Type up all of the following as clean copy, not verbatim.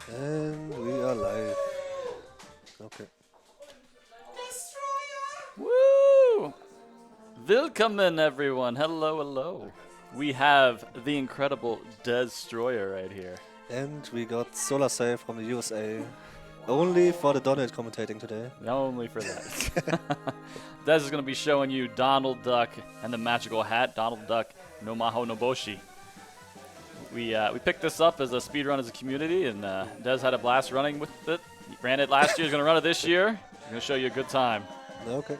And we are live. Okay. Woo! Willkommen, everyone. Hello, hello. We have the incredible Destroyer right here. And we got Solar Save from the USA. Only for the donate commentating today. Only for that. Des is going to be showing you Donald Duck and the magical hat, Donald Duck no Mahou no Boushi. We picked this up as a speedrun as a community, and Des had a blast running with it. He ran it last year, he's going to run it this year. He's going to show you a good time. Okay.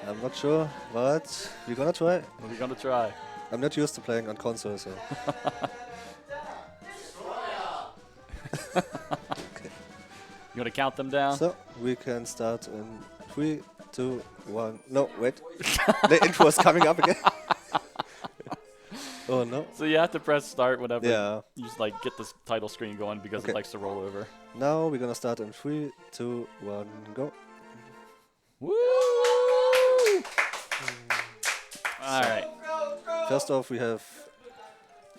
I'm not sure, but we're gonna try. We're going to try. I'm not used to playing on console, so. You want to count them down? So, we can start in 3, 2, 1. No, wait. The intro is coming up again. Oh no. So you have to press start whenever you just like get this title screen going because it likes to roll over. Now we're gonna start in 3, 2, 1, go. Woo! Alright. First off, we have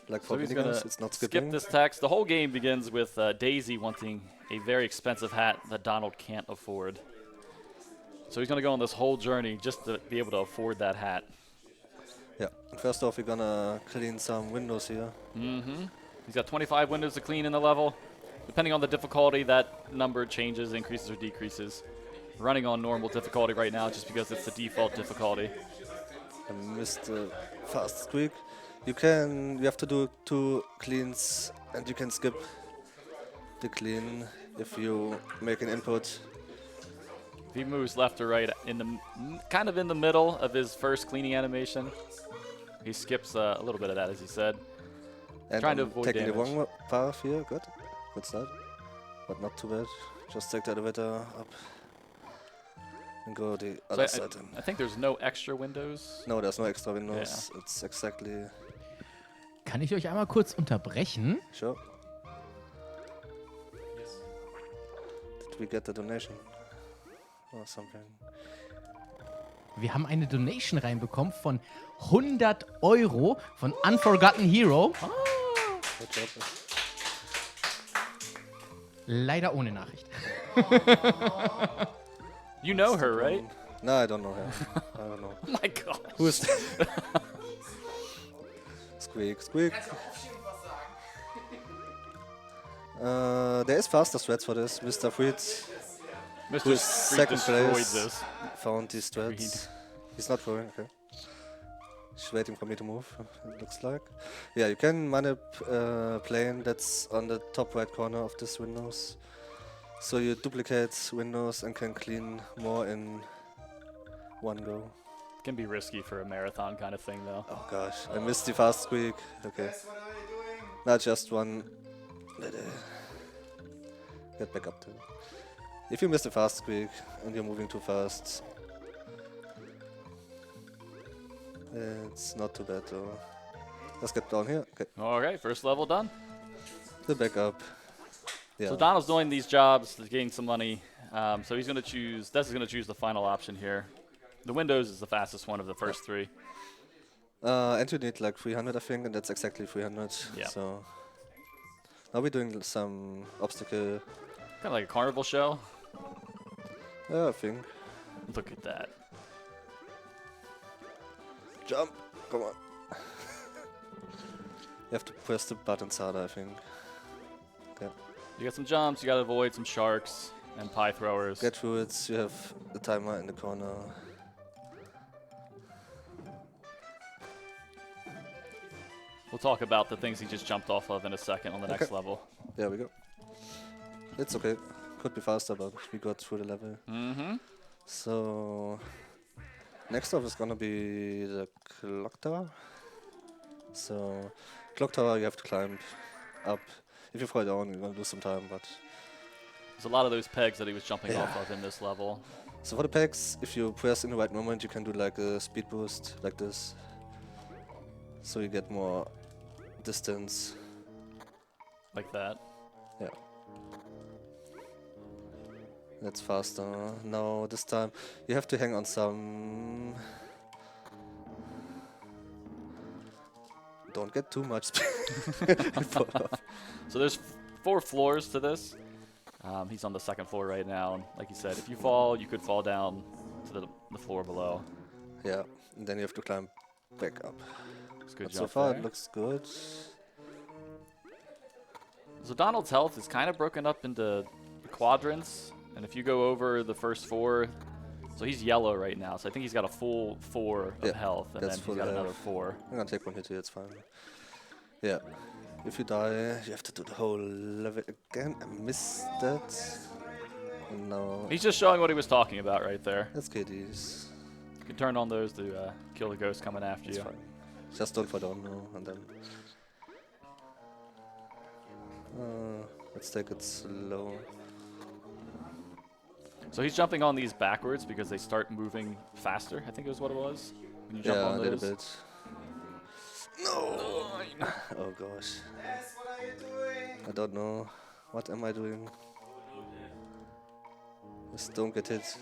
like So for he's beginners, gonna it's not skip skipping. this text. The whole game begins with Daisy wanting a very expensive hat that Donald can't afford. So he's gonna go on this whole journey just to be able to afford that hat. Yeah. And first off, we're gonna clean some windows here. Mm-hmm. He's got 25 windows to clean in the level. Depending on the difficulty, that number changes, increases or decreases. Running on normal difficulty right now just because it's the default difficulty. I missed the fast squeak. You have to do 2 cleans, and you can skip the clean if you make an input. If he moves left or right, kind of in the middle of his first cleaning animation, he skips a little bit of that, as he said. And Trying to I'm avoid taking damage. the wrong path here. Good. Good start. But not too bad. Just take the elevator up and go the other side. I think there's no extra windows. No, there's no extra windows. It's exactly... Kann ich euch einmal kurz unterbrechen? Sure. Did we get the donation? Or something? Wir haben eine Donation reinbekommen von 100 € von Unforgotten Hero. Good job. Leider ohne Nachricht. You know her, right? No, I don't know her. I don't know. My God. Who is that? Squeak, squeak. There is faster threads for this. Mr. Freed, who Mr. is Freed second destroyed place, this. found these threads. He's not throwing, okay. He's waiting for me to move, it looks like. Yeah, you can manip plane that's on the top right corner of this windows. So you duplicate windows and can clean more in one go. Can be risky for a marathon kind of thing, though. Oh gosh, I missed the fast squeak. Okay. Not just one. Get back up to. If you miss the fast squeak and you're moving too fast, it's not too bad though. Let's get down here. Okay. Okay, first level done. The back up. Yeah. So Donald's doing these jobs to gain some money. So he's going to choose, Des is going to choose the final option here. The Windows is the fastest one of the first 3. And you need like 300, I think, and that's exactly 300. Yeah. So now we're doing some obstacle. Kind of like a carnival show. I think. Look at that. Jump! Come on. You have to press the buttons harder, I think. Okay. You got some jumps, you got to avoid some sharks and pie throwers. Get through it. You have the timer in the corner. We'll talk about the things he just jumped off of in a second on the next level. There we go. It's okay. Could be faster, but we got through the level. Mm-hmm. So next up is gonna be the clock tower. So clock tower, you have to climb up. If you fall down, you're gonna lose some time, but There's a lot of those pegs that he was jumping off of in this level. so for the pegs, if you press in the right moment, you can do like a speed boost like this. So you get more distance. Like that. Yeah. That's faster. Now this time you have to hang on some. Don't get too much speed. So there's 4 floors to this. He's on the 2nd floor right now. And like you said, if you fall, you could fall down to the floor below. Yeah, and then you have to climb back up. It's a good But so jump far there. it looks good. So Donald's health is kind of broken up into quadrants, and if you go over the first 4, so he's yellow right now, so I think he's got a full 4 of Yeah, health, and then that's he's full got health. another 4. I'm gonna take one hit here, it's fine. Yeah. If you die, you have to do the whole level again. I missed that. And now He's just showing what he was talking about right there. let's get these. You can turn on those to kill the ghost coming after It's you. fine. Just don't fall down now, and then. Let's take it slow. So he's jumping on these backwards because they start moving faster, I think is what it was. When you jump Yeah, on a little those. bit. No! Oh gosh. I don't know. What am I doing? Just don't get hit.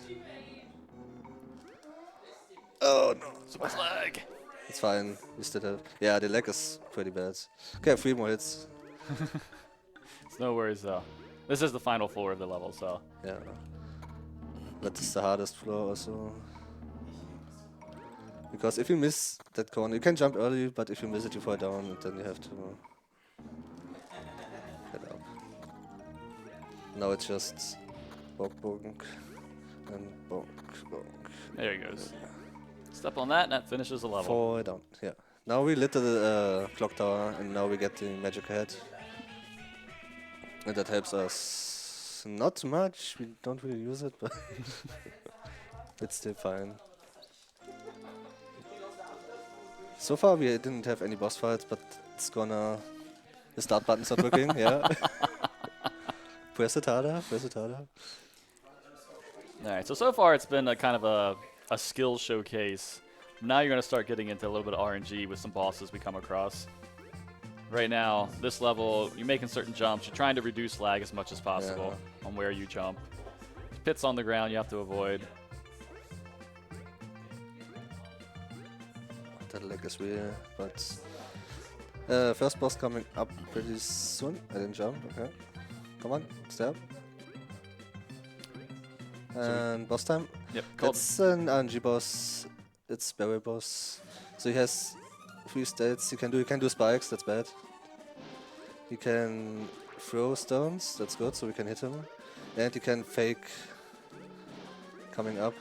Oh no! So much lag. It's fine. You still have. Yeah, the lag is pretty bad. Okay, 3 more hits. It's no worries though. This is the final floor of the level, so. Yeah. That is the hardest floor also. Because if you miss that corner, you can jump early, but if you miss it, you fall down, and then you have to get up. Now it's just bonk, bonk, and bonk, bonk. There he goes. Step on that, and that finishes the level. Fall down, yeah. Now we lit the clock tower, and now we get the magic head. And that helps us not much, we don't really use it, but it's still fine. So far we didn't have any boss fights, but it's gonna... The start button's not working, yeah. Press it harder, press it harder. Alright, so far it's been a kind of a skill showcase. Now you're going to start getting into a little bit of RNG with some bosses we come across. Right now, this level, you're making certain jumps. You're trying to reduce lag as much as possible on where you jump. Pits on the ground you have to avoid. That lag is weird, but... first boss coming up pretty soon. I didn't jump, okay. Come on, step. And boss time. Yep, It's an RNG boss. It's barrel boss. So he has 3 states he can do. He can do spikes, that's bad. He can throw stones, that's good, so we can hit him. And he can fake coming up.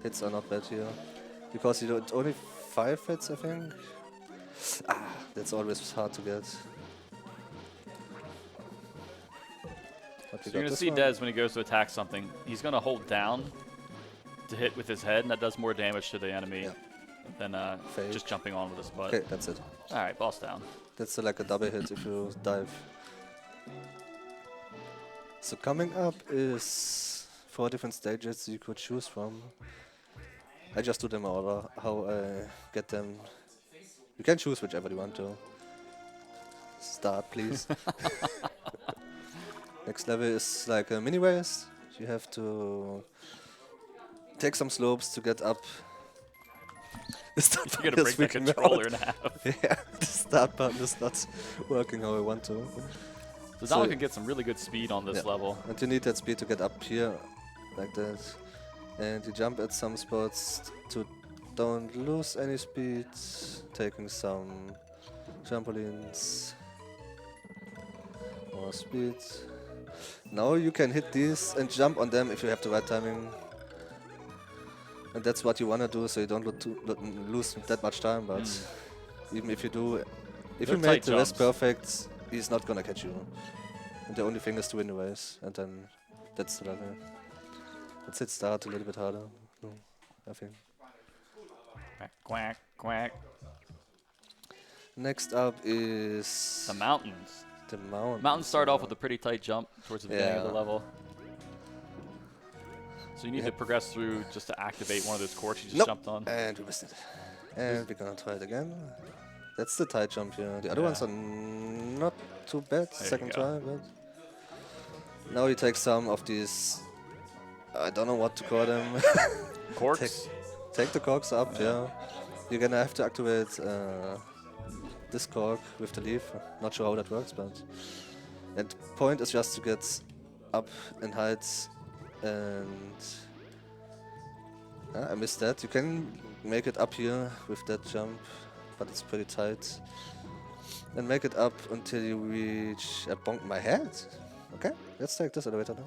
Hits are not bad here. Because he don't only 5 hits, I think. Ah, that's always hard to get. So you're going to see Dez when he goes to attack something. He's going to hold down to hit with his head, and that does more damage to the enemy than just jumping on with his butt. Okay, that's it. Alright, boss down. That's like a double hit if you dive. So coming up is 4 different stages you could choose from. I just do them order, how I get them. You can choose whichever you want to. Start, please. Next level is like a mini race. You have to take some slopes to get up. The start You're going to break the controller in half. Yeah, the start button is not working how I want to. So Donald can get some really good speed on this level. And you need that speed to get up here, like that. And you jump at some spots to don't lose any speed, taking some trampolines. More speed. Now you can hit these and jump on them if you have the right timing. And that's what you want to do, so you don't lose that much time, but even if you do, if you make the rest perfect, he's not gonna catch you. And the only thing is to win the race, and then that's the level. Let's hit start a little bit harder, I think. Quack, quack, quack. Next up is... The mountains. The mountains. Mountains start off with a pretty tight jump towards the beginning of the level. So you need to progress through just to activate one of those corks you just jumped on. And we missed it. And we're gonna try it again. That's the tight jump here. The other ones are not too bad. Second try, but... Now you take some of these... I don't know what to call them. Corks? Take the corks up, yeah. You're gonna have to activate this cork with the leaf. Not sure how that works, but And point is just to get up in height, and I missed that. You can make it up here with that jump, but it's pretty tight. And make it up until you reach... I bonked my head? Okay, let's take this elevator now.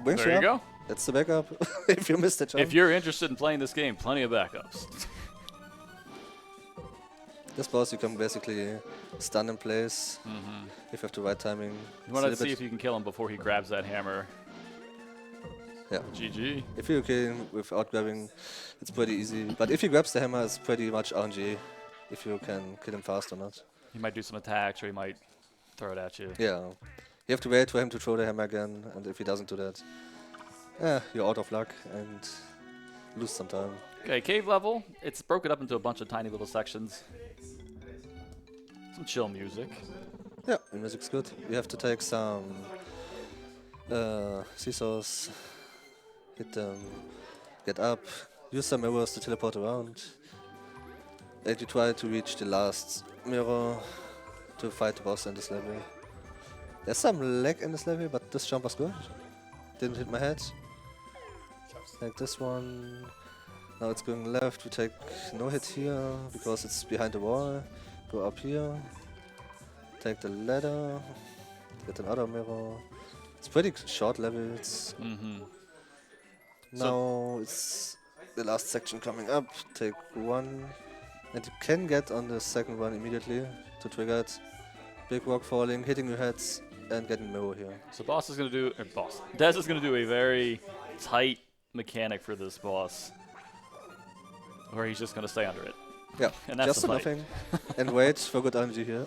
Brings There you up. go. That's the backup, if you missed the jump. If you're interested in playing this game, plenty of backups. This boss you can basically stun in place if you have the right timing. You want to see if you can kill him before he grabs that hammer. Yeah. GG. If you kill him without grabbing, it's pretty easy. But if he grabs the hammer, it's pretty much RNG. If you can kill him fast or not. He might do some attacks, or he might throw it at you. Yeah. You have to wait for him to throw the hammer again, and if he doesn't do that, you're out of luck and lose some time. Okay, cave level. It's broken up into a bunch of tiny little sections. Some chill music. Yeah, the music's good. You have to take some seesaws, hit them, get up, use some mirrors to teleport around. And you try to reach the last mirror to fight the boss in this level. There's some lag in this level, but this jump was good. Didn't hit my head. Like this one. Now it's going left. We take no hit here because it's behind the wall. Go up here. Take the ladder. Get another mirror. It's pretty short levels. Now it's the last section coming up. Take one. And you can get on the second one immediately to trigger it. Big rock falling, hitting your heads, and getting mirror here. So boss is going to do, Dez is going to do a very tight mechanic for this boss, where he's just going to stay under it. Yeah, And that's just the fight. nothing. And wait for good energy here.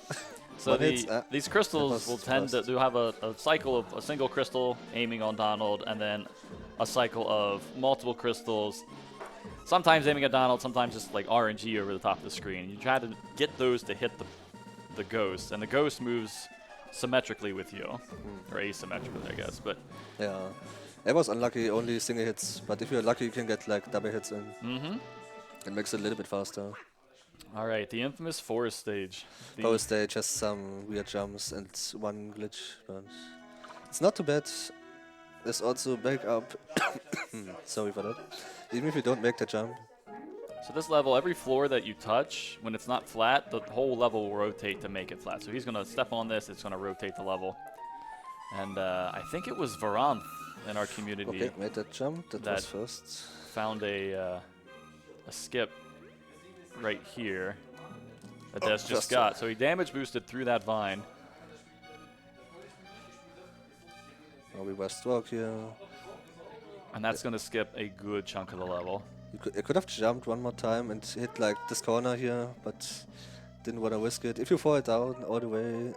So But it's, these crystals was will tend fast. to have a cycle of a single crystal aiming on Donald, and then a cycle of multiple crystals, sometimes aiming at Donald, sometimes just like RNG over the top of the screen. You try to get those to hit the ghost, and the ghost moves symmetrically with you, or asymmetrically, I guess. But Yeah. I was unlucky, only single hits. But if you're lucky, you can get like double hits in. It makes it a little bit faster. all right, the infamous forest stage. The- Power stage has some weird jumps and one glitch, but it's not too bad. There's also backup. Sorry for that. Even if you don't make the jump. So this level, every floor that you touch, when it's not flat, the whole level will rotate to make it flat. So he's going to step on this, it's going to rotate the level. And I think it was Varanth in our community Okay, made that jump. That was first. found a skip right here that Des just just got. So he damage boosted through that vine. Now we were stroke here. And that's going to skip a good chunk of the level. I could have jumped one more time and hit like this corner here, but didn't want to risk it. If you fall down all the way,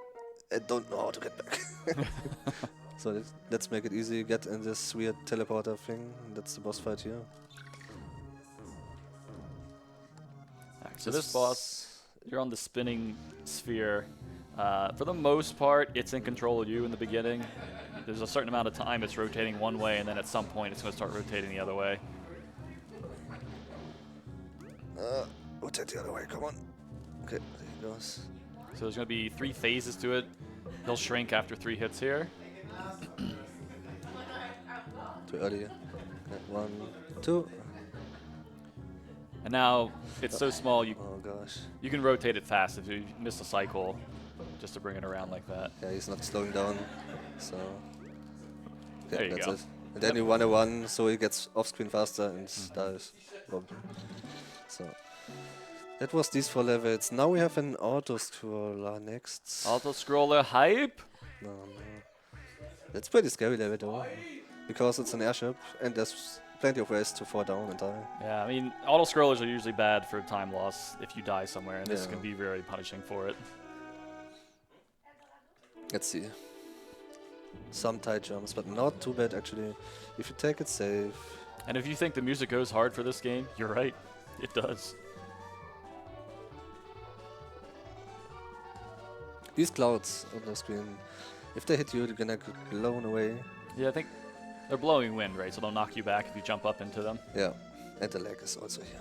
I don't know how to get back. So let's make it easy. Get in this weird teleporter thing. That's the boss fight here. So this boss, you're on the spinning sphere. For the most part, it's in control of you in the beginning. There's a certain amount of time it's rotating one way, and then at some point it's going to start rotating the other way. Rotate the other way, come on. Okay, there he goes. So there's going to be 3 phases to it. He'll shrink after 3 hits here. Too early. Okay, 1, 2. And now it's so small you Oh gosh. you can rotate it fast if you miss a cycle, just to bring it around like that. Yeah, he's not slowing down. So. There you that's go. it. And then you want to run so he gets off screen faster and dies. Boom. So. That was these 4 levels. Now we have an auto scroller next. Auto scroller hype. No. That's pretty scary level though. Because it's an airship and there's plenty of ways to fall down and die. Yeah, I mean, auto scrollers are usually bad for time loss if you die somewhere, and this Yeah. can be very punishing for it. Let's see. Some tight jumps, but not too bad actually. If you take it safe. And if you think the music goes hard for this game, you're right. It does. These clouds on the screen, if they hit you, they're gonna get blown away. Yeah, I think they're blowing wind, right? So they'll knock you back if you jump up into them. Yeah, and the leg is also here.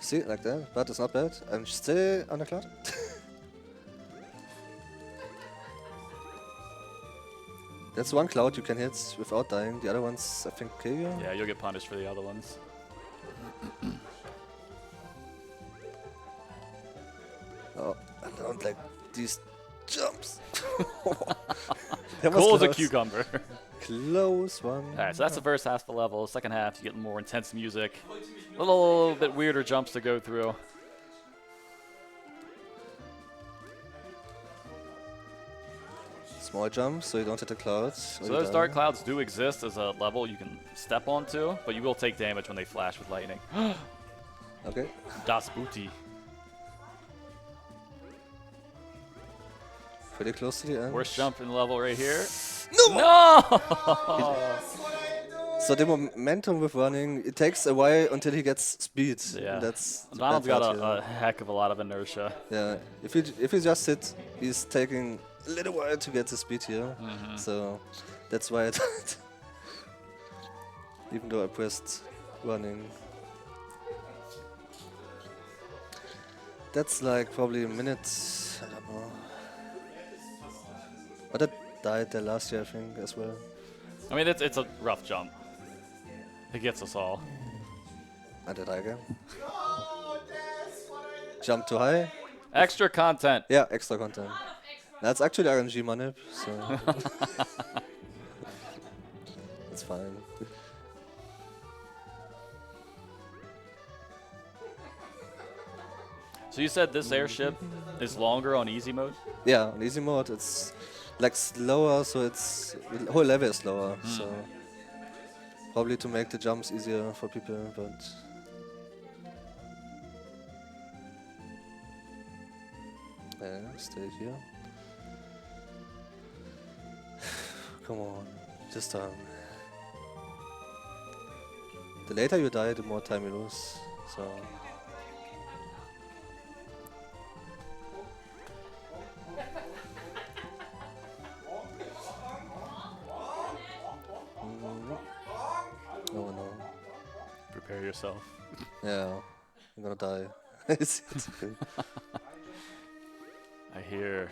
See, like that, but it's not bad. I'm still on the cloud. That's one cloud you can hit without dying. The other ones, I think, kill you. Yeah, you'll get punished for the other ones. Oh, I don't like these jumps. Cool as a cucumber. Close one. Alright, so that's the first half of the level. Second half, you get more intense music. A little bit weirder jumps to go through. Small jumps, so you don't hit the clouds. So those dark clouds do exist as a level you can step onto, but you will take damage when they flash with lightning. Okay. Das Booty. Pretty close to the end. Worst jump in the level right here. No! No! So the momentum with running, it takes a while until he gets speed. Yeah. That's the Donald's bad got part a heck of a lot of inertia. here. Yeah. If you just sit, he's taking a little while to get the speed here. So that's why I died. Even though I pressed running. That's like probably a minute, I don't know. But I died there last year, I think, as well. I mean, it's a rough jump. It gets us all. I did again. Jump too high? Extra content. Yeah, extra content. That's actually RNG money, so it's fine. So you said this airship is longer on easy mode? Yeah, on easy mode it's like slower, so it's the whole level is slower. So probably to make the jumps easier for people, but yeah, stay here. Come on, this time. The later you die, the more time you lose. So. Oh no. Prepare yourself. Yeah, I'm gonna die. It's okay. I hear.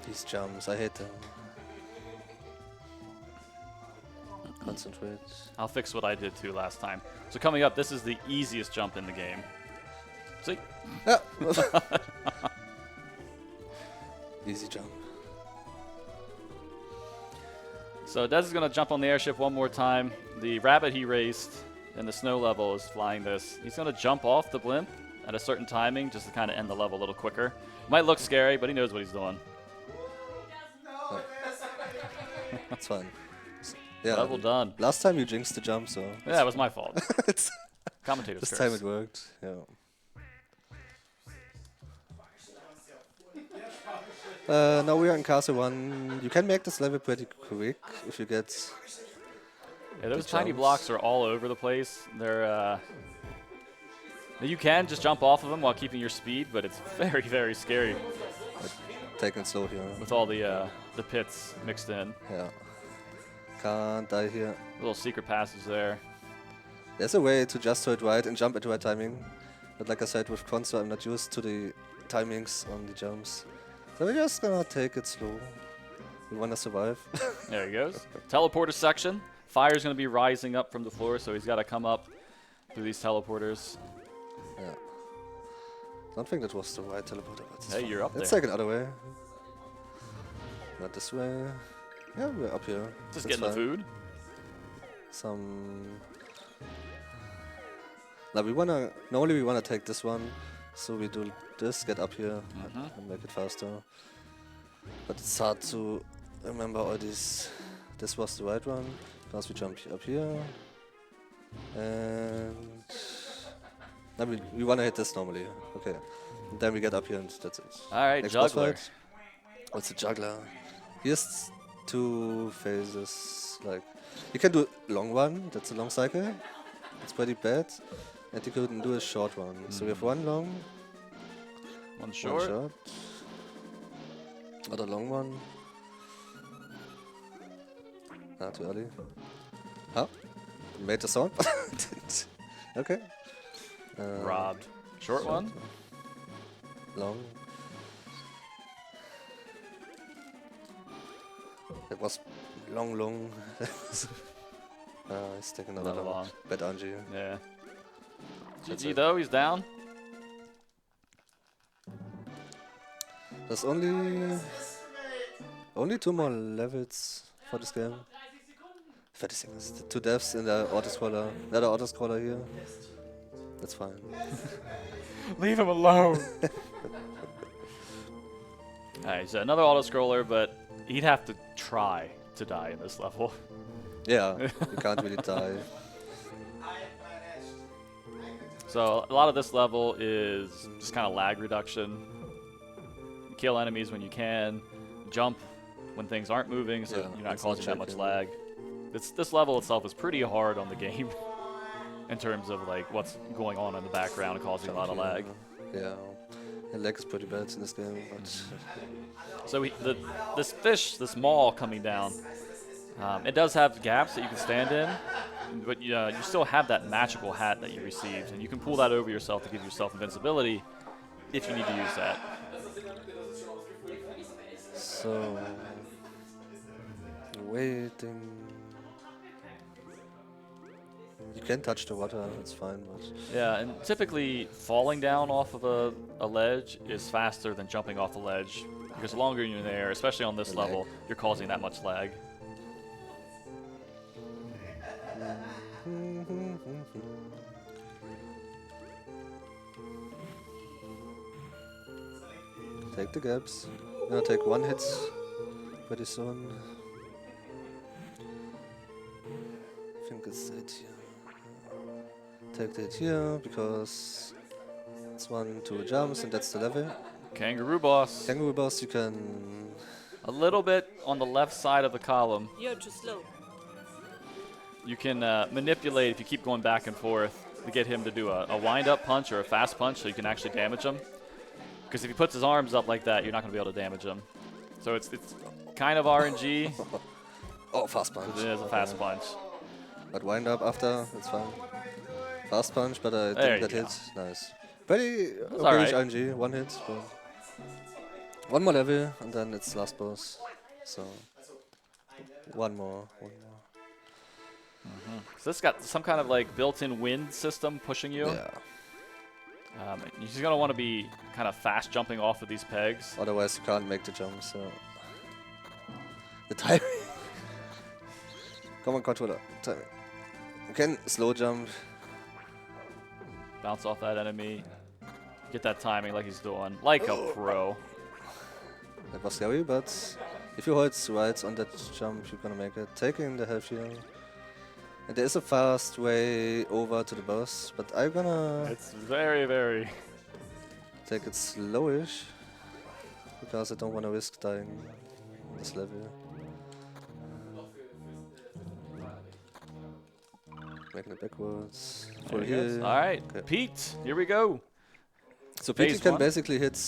These jumps, I hate them. Concentrate. I'll fix what I did too last time. So coming up, this is the easiest jump in the game. See? Yeah. Easy jump. So Des is going to jump on the airship one more time. The rabbit he raced in the snow level is flying this. He's going to jump off the blimp at a certain timing just to kind of end the level a little quicker. Might look scary, but he knows what he's doing. It's fine. Yeah. Level done. Last time you jinxed the jump, so. Yeah, it was my fault. It's Commentator's this curse. time it worked. Yeah. Now we are in Castle 1. You can make this level pretty quick if you get. Yeah, those the tiny jumps. blocks are all over the place. They're you can just jump off of them while keeping your speed, but it's very, very scary Taking slow here. with all the pits mixed in. Yeah. Can't die here. Little secret passage there. There's a way to just hold right and jump at the right timing. But like I said, with console, I'm not used to the timings on the jumps. So we're just gonna take it slow. We wanna survive. There he goes. Teleporter section. Fire's going to be rising up from the floor, so he's got to come up through these teleporters. Yeah. Don't think that was the right teleporter, but it's Hey, fine. you're up Let's there. take another way. Not this way. Yeah, we're up here. Just That's getting the fine. food. Some. Now we wanna. Normally we wanna take this one, so we do this, get up here, and make it faster. But it's hard to remember all these. This was the right one. Because we jump up here, and now we wanna hit this normally. Okay, and then we get up here, and that's it. All right, Next boss juggler. fight. What's a juggler? Here's two phases. Like you can do long one. That's a long cycle. It's pretty bad. And you can do a short one. So we have one long One One short. shot. Not a long one. Ah, too early. Huh? Made the sound? Didn't. Okay. Robbed. Short one. Long. It was long. He's taking another Another long. Bad RNG. Yeah. That's GG it. though, he's down. There's only 2 more levels for this game. 30 seconds. 2 deaths in the autoscroller. Another autoscroller here. That's fine. Leave him alone. Alright, so another auto-scroller, but he'd have to try to die in this level. Yeah, you can't really die. So a lot of this level is just kind of lag reduction. Kill enemies when you can. Jump when things aren't moving, so Yeah, you're not it's causing not that much shaking. lag. This level itself is pretty hard on the game in terms of like what's going on in the background and causing a lot of lag. Yeah. The lag is pretty bad in this game, but So this fish, this maul coming down, it does have gaps that you can stand in, but you still have that magical hat that you received, and you can pull that over yourself to give yourself invincibility if you need to use that. so waiting. You can touch the water, it's fine, but Yeah, and typically falling down off of a ledge is faster than jumping off the ledge, because the longer you're there, especially on this The lag. level, you're causing that much lag. take the gaps. Gonna take 1 hit pretty soon. I think it's it here. Take that here because it's 1, 2 jumps and that's the level. Kangaroo boss. Kangaroo boss, you can. A little bit on the left side of the column. You're too slow. You can manipulate if you keep going back and forth to get him to do a wind-up punch or a fast punch so you can actually damage him. Because if he puts his arms up like that, you're not going to be able to damage him. So it's kind of RNG. Oh, fast punch. It is a fast punch. But wind up after, it's fine. Fast punch, but I There didn't you get go. hit. Nice. Pretty That's average alright. RNG, 1 hit. But 1 more level, and then it's last boss. So, one more. So this got some kind of like built-in wind system pushing you. Yeah. You're just going to want to be kind of fast jumping off of these pegs. Otherwise, you can't make the jump. So, the timing. Come on, controller. Timing. You can slow jump. Bounce off that enemy. Get that timing like he's doing. Like a pro. That was scary, but if you hold right on that jump, you're gonna make it. Taking the health here. And there is a fast way over to the boss, but I'm gonna It's very, very... take it slowish because I don't want to risk dying on this level. Making it backwards. There For he goes. here. All right, Okay. Pete, here we go. So Pete Phase can one. basically hit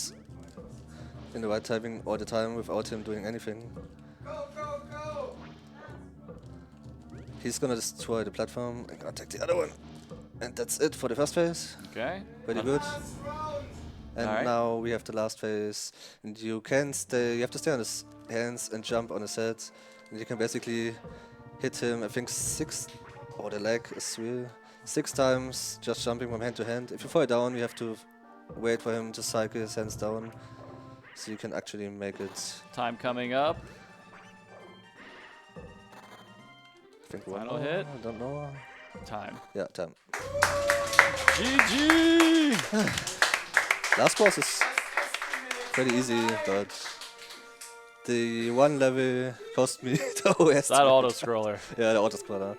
in the right timing all the time without him doing anything. He's gonna destroy the platform. I'm gonna take the other one. And that's it for the first phase. Okay. Pretty good. And Alright. now we have the last phase. And you can stay, you have to stay on his hands and jump on his head. And you can basically hit him, I think 6, or the leg is real. 6 times just jumping from hand to hand. If you fall down, you have to wait for him to cycle his hands down. So you can actually make it. Time coming up. I think one Final more, hit. I don't know. Time. Yeah, time. GG! Last boss is pretty easy, but the one level cost me the OS. That auto-scroller. Yeah, the auto-scroller.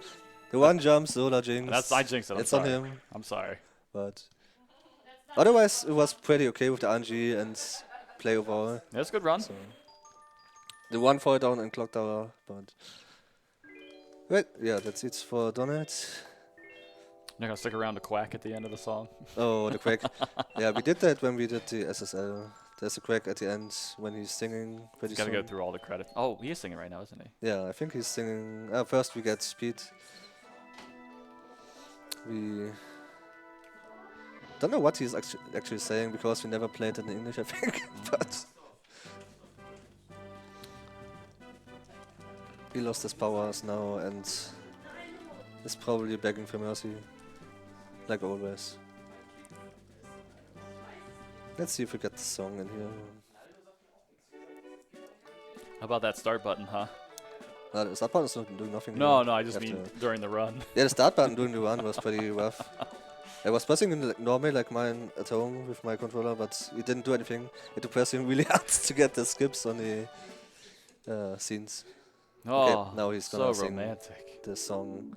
The one jump, Solar Jinx. That's I jinxed it. I'm It's sorry. on him, I'm sorry. but otherwise it was pretty okay with the RNG and play overall. That's a good run. So the one fall down in Clock Tower, but yeah, that's it for Donut. You're gonna stick around to quack at the end of the song. Oh, the quack. Yeah, we did that when we did the SSL. There's a quack at the end when he's singing pretty Gotta soon. go through all the credits. Oh, he is singing right now, isn't he? Yeah, I think he's singing. First we get speed. We don't know what he's actually saying because we never played it in English, I think. But he lost his powers now and is probably begging for mercy, like always. Let's see if we get the song in here. How about that start button, huh? The start button's not doing nothing. No, here. no, I You just have mean to- during the run. Yeah, the start button during the run was pretty rough. I was pressing it like normally, like mine at home with my controller, but it didn't do anything. I had to press him really hard to get the skips on the scenes. Oh, now he's so gonna sing romantic. the song.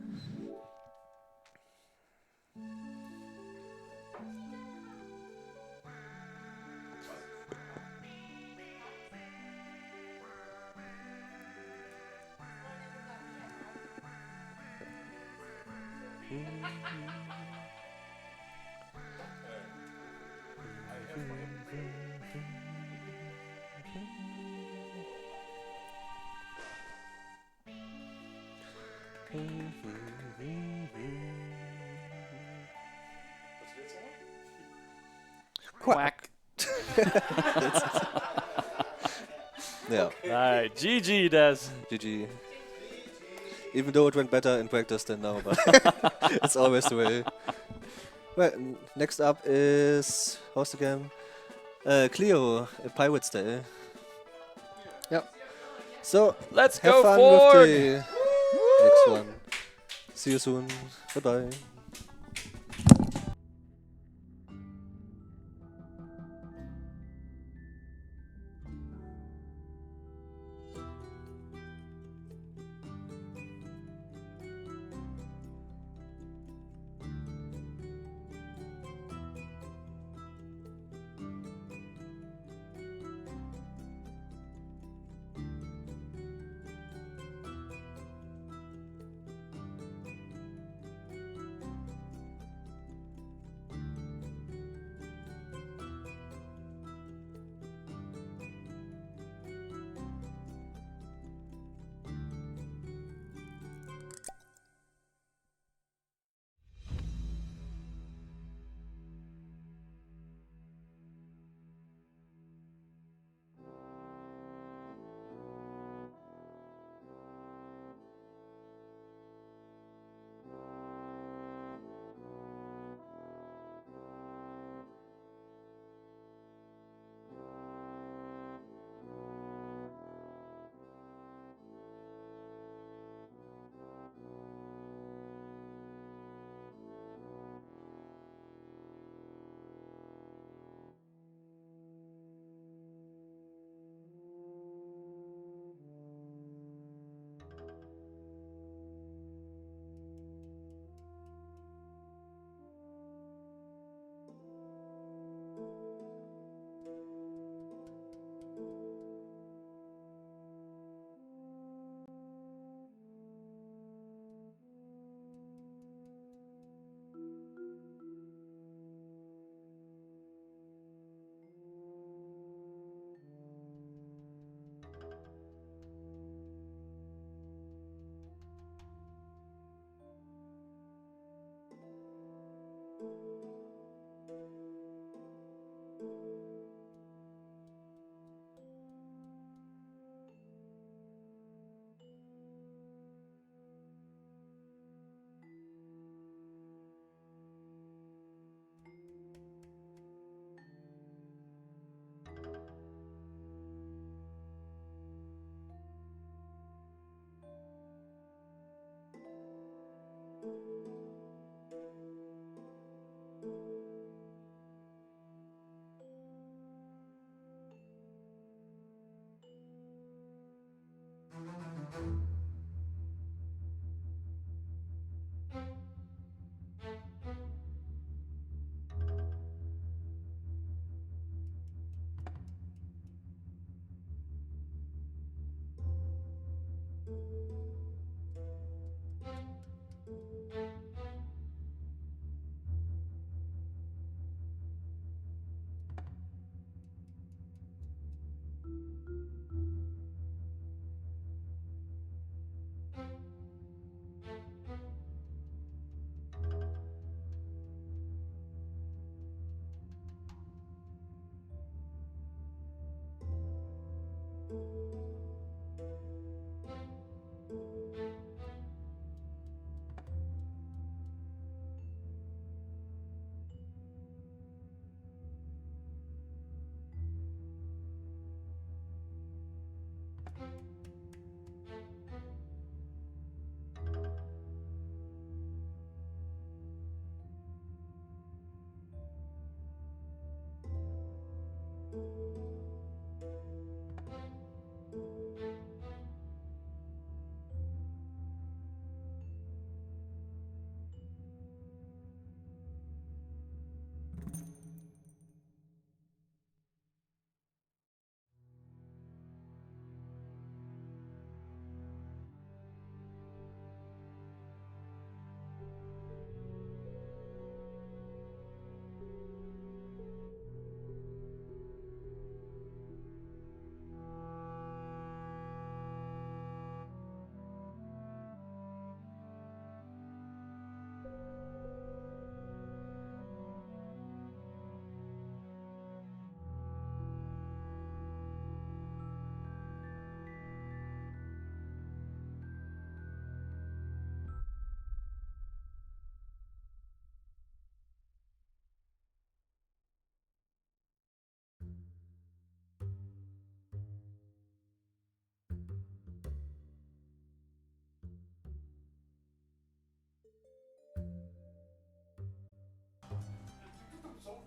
Quack. Yeah, Alright, GG, Des. GG. Even though it went better in practice than now, but it's always the way. Well, next up is host again. Cleo, a Pirate's Day. Yep. So Let's have go fun forward. with the next one. See you soon. Goodbye.